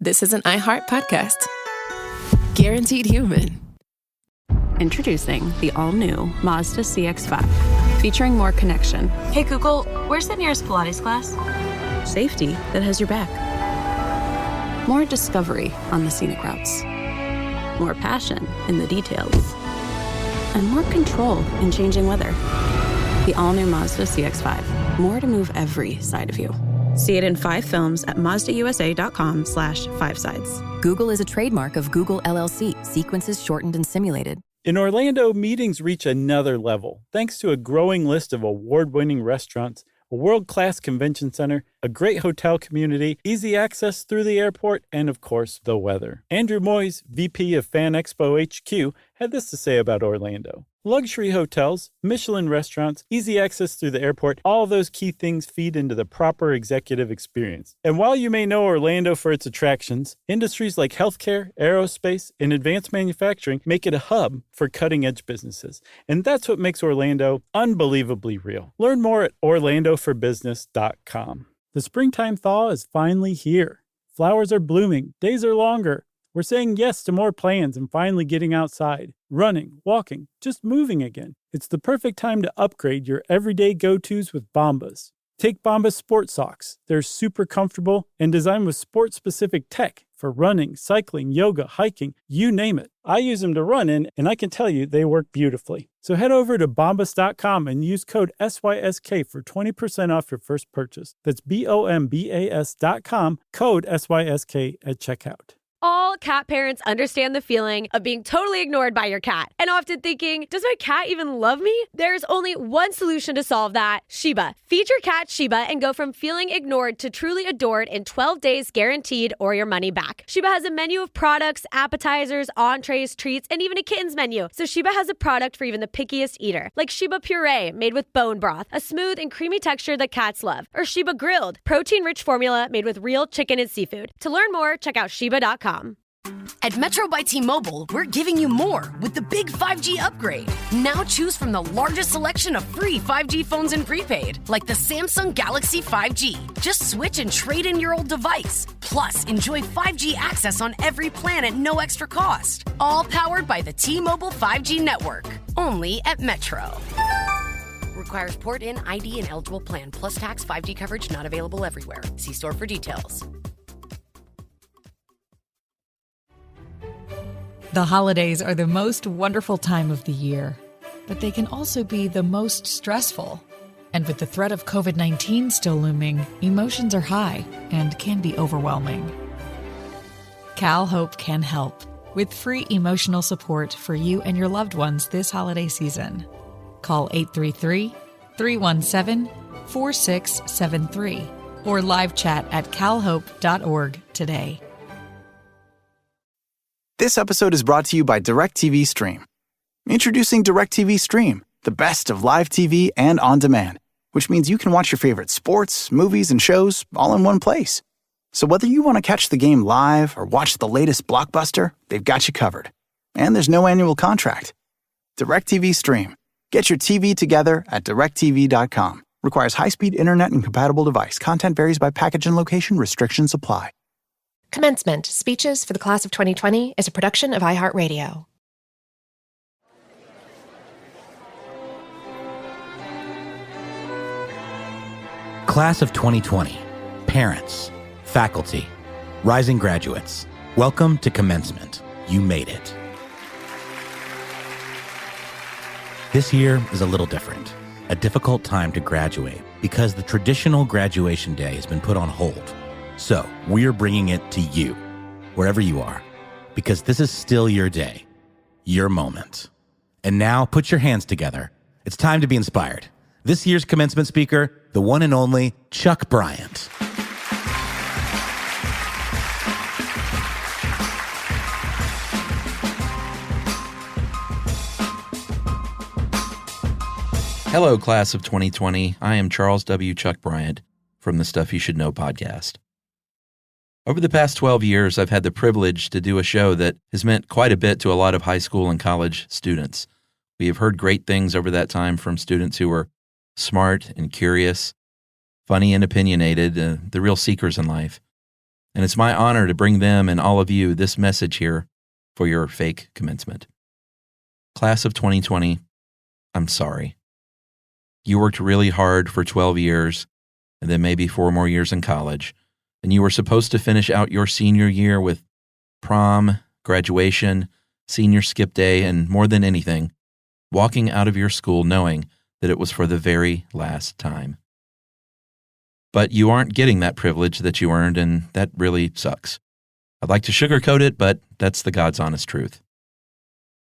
this is an iHeart podcast. Guaranteed human. Introducing the all-new Mazda CX-5, featuring more connection. Hey Google, where's the nearest Pilates class? Safety that has your back. More discovery on the scenic routes. More passion in the details. And more control in changing weather. The all-new Mazda CX-5. More to move every side of you. See it in 5 films at MazdaUSA.com/5sides. Google is a trademark of Google LLC. Sequences shortened and simulated. In Orlando, meetings reach another level thanks to a growing list of award-winning restaurants, a world-class convention center, a great hotel community, easy access through the airport, and of course, the weather. Andrew Moyes, VP of Fan Expo HQ, had this to say about Orlando. Luxury hotels, Michelin restaurants, easy access through the airport, all those key things feed into the proper executive experience. And while you may know Orlando for its attractions, industries like healthcare, aerospace, and advanced manufacturing make it a hub for cutting-edge businesses. And that's what makes Orlando unbelievably real. Learn more at orlandoforbusiness.com. The springtime thaw is finally here. Flowers are blooming, days are longer. We're saying yes to more plans and finally getting outside, running, walking, just moving again. It's the perfect time to upgrade your everyday go-tos with Bombas. Take Bombas sport socks. They're super comfortable and designed with sport-specific tech for running, cycling, yoga, hiking, you name it. I use them to run in, and I can tell you they work beautifully. So head over to bombas.com and use code SYSK for 20% off your first purchase. That's BOMBAS.com, code SYSK at checkout. All cat parents understand the feeling of being totally ignored by your cat and often thinking, does my cat even love me? There's only one solution to solve that, Sheba. Feed your cat Sheba and go from feeling ignored to truly adored in 12 days guaranteed or your money back. Sheba has a menu of products, appetizers, entrees, treats, and even a kittens menu. So Sheba has a product for even the pickiest eater, like Sheba Puree made with bone broth, a smooth and creamy texture that cats love, or Sheba Grilled, protein-rich formula made with real chicken and seafood. To learn more, check out Sheba.com. At Metro by T-Mobile, we're giving you more with the big 5G upgrade. Now choose from the largest selection of free 5G phones in prepaid, like the Samsung Galaxy 5G. Just switch and trade in your old device. Plus, enjoy 5G access on every plan at no extra cost. All powered by the T-Mobile 5G network. Only at Metro. Requires port-in ID and eligible plan, plus tax. 5G coverage not available everywhere. See store for details. The holidays are the most wonderful time of the year, but they can also be the most stressful. And with the threat of COVID-19 still looming, emotions are high and can be overwhelming. CalHope can help with free emotional support for you and your loved ones this holiday season. Call 833-317-4673 or live chat at calhope.org today. This episode is brought to you by DirecTV Stream. Introducing DirecTV Stream, the best of live TV and on demand, which means you can watch your favorite sports, movies, and shows all in one place. So whether you want to catch the game live or watch the latest blockbuster, they've got you covered. And there's no annual contract. DirecTV Stream. Get your TV together at directtv.com. Requires high-speed internet and compatible device. Content varies by package and location. Restrictions apply. Commencement, Speeches for the Class of 2020 is a production of iHeartRadio. Class of 2020. Parents, faculty, rising graduates. Welcome to Commencement. You made it. This year is a little different. A difficult time to graduate because the traditional graduation day has been put on hold. So we're bringing it to you, wherever you are, because this is still your day, your moment. And now put your hands together. It's time to be inspired. This year's commencement speaker, the one and only Chuck Bryant. Hello, class of 2020. I am Charles W. Chuck Bryant from the Stuff You Should Know podcast. Over the past 12 years, I've had the privilege to do a show that has meant quite a bit to a lot of high school and college students. We have heard great things over that time from students who were smart and curious, funny and opinionated, the real seekers in life. And it's my honor to bring them and all of you this message here for your fake commencement. Class of 2020, I'm sorry. You worked really hard for 12 years and then maybe 4 more years in college, and you were supposed to finish out your senior year with prom, graduation, senior skip day, and more than anything, walking out of your school knowing that it was for the very last time. But you aren't getting that privilege that you earned, and that really sucks. I'd like to sugarcoat it, but that's the God's honest truth.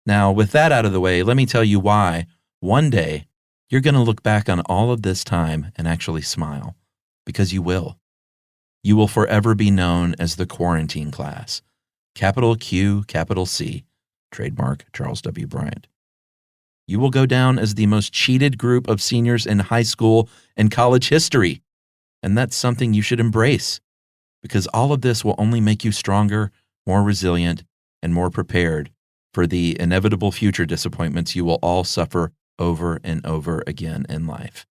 Now, with that out of the way, let me tell you why one day you're going to look back on all of this time and actually smile, because you will. You will forever be known as the quarantine class. Capital Q, capital C, trademark Charles W. Bryant. You will go down as the most cheated group of seniors in high school and college history. And that's something you should embrace, because all of this will only make you stronger, more resilient, and more prepared for the inevitable future disappointments you will all suffer over and over again in life.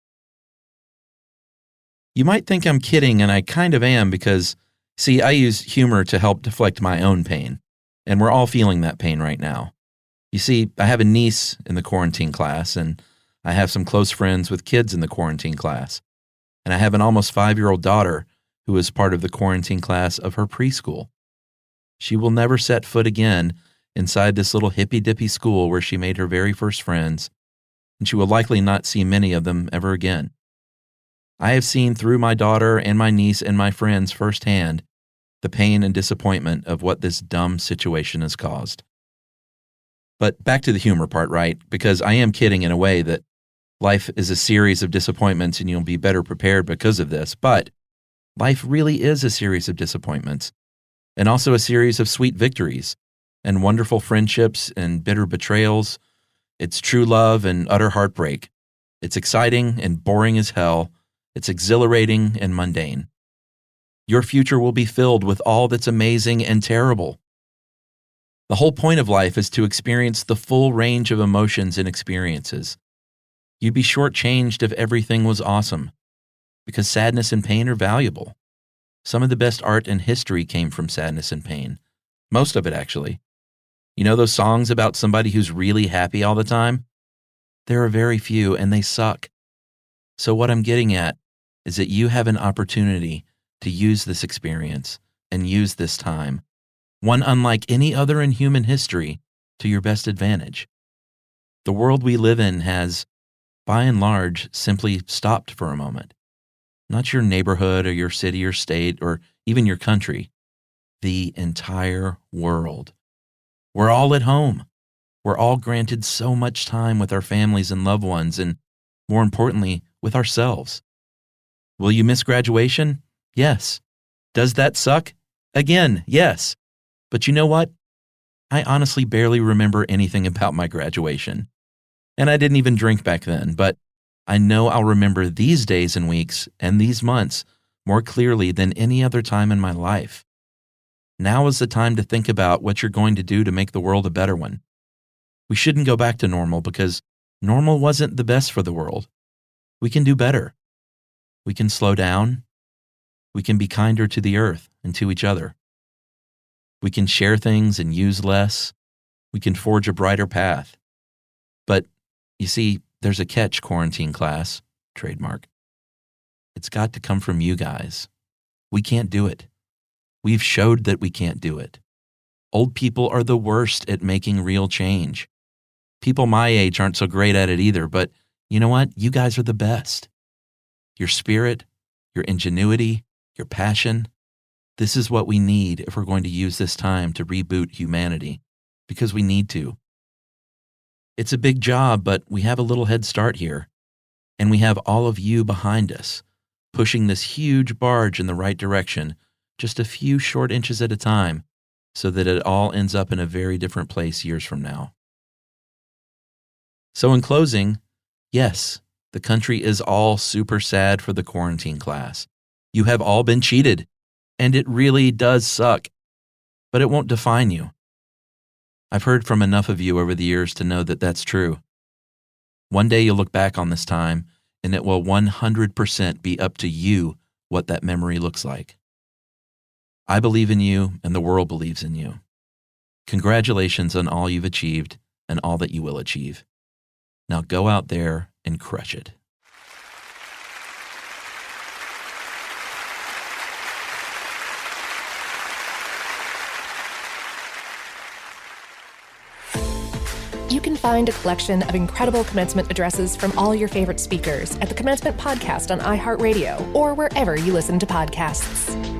You might think I'm kidding, and I kind of am, because, see, I use humor to help deflect my own pain, and we're all feeling that pain right now. You see, I have a niece in the quarantine class, and I have some close friends with kids in the quarantine class. And I have an almost 5-year-old daughter who is part of the quarantine class of her preschool. She will never set foot again inside this little hippy-dippy school where she made her very first friends, and she will likely not see many of them ever again. I have seen through my daughter and my niece and my friends firsthand the pain and disappointment of what this dumb situation has caused. But back to the humor part, right? Because I am kidding in a way that life is a series of disappointments and you'll be better prepared because of this. But life really is a series of disappointments, and also a series of sweet victories and wonderful friendships and bitter betrayals. It's true love and utter heartbreak. It's exciting and boring as hell. It's exhilarating and mundane. Your future will be filled with all that's amazing and terrible. The whole point of life is to experience the full range of emotions and experiences. You'd be shortchanged if everything was awesome, because sadness and pain are valuable. Some of the best art in history came from sadness and pain. Most of it, actually. You know those songs about somebody who's really happy all the time? There are very few, and they suck. So what I'm getting at is that you have an opportunity to use this experience and use this time, one unlike any other in human history, to your best advantage. The world we live in has, by and large, simply stopped for a moment. Not your neighborhood or your city or state or even your country. The entire world. We're all at home. We're all granted so much time with our families and loved ones, and more importantly, with ourselves. Will you miss graduation? Yes. Does that suck? Again, yes. But you know what? I honestly barely remember anything about my graduation. And I didn't even drink back then, but I know I'll remember these days and weeks and these months more clearly than any other time in my life. Now is the time to think about what you're going to do to make the world a better one. We shouldn't go back to normal, because normal wasn't the best for the world. We can do better. We can slow down. We can be kinder to the earth and to each other. We can share things and use less. We can forge a brighter path. But you see, there's a catch, quarantine class, trademark. It's got to come from you guys. We can't do it. We've showed that we can't do it. Old people are the worst at making real change. People my age aren't so great at it either, but you know what? You guys are the best. Your spirit, your ingenuity, your passion, this is what we need if we're going to use this time to reboot humanity, because we need to. It's a big job, but we have a little head start here, and we have all of you behind us, pushing this huge barge in the right direction, just a few short inches at a time, so that it all ends up in a very different place years from now. So in closing, yes, the country is all super sad for the quarantine class. You have all been cheated, and it really does suck, but it won't define you. I've heard from enough of you over the years to know that that's true. One day you'll look back on this time, and it will 100% be up to you what that memory looks like. I believe in you, and the world believes in you. Congratulations on all you've achieved and all that you will achieve. Now go out there and crush it. You can find a collection of incredible commencement addresses from all your favorite speakers at the Commencement podcast on iHeartRadio or wherever you listen to podcasts.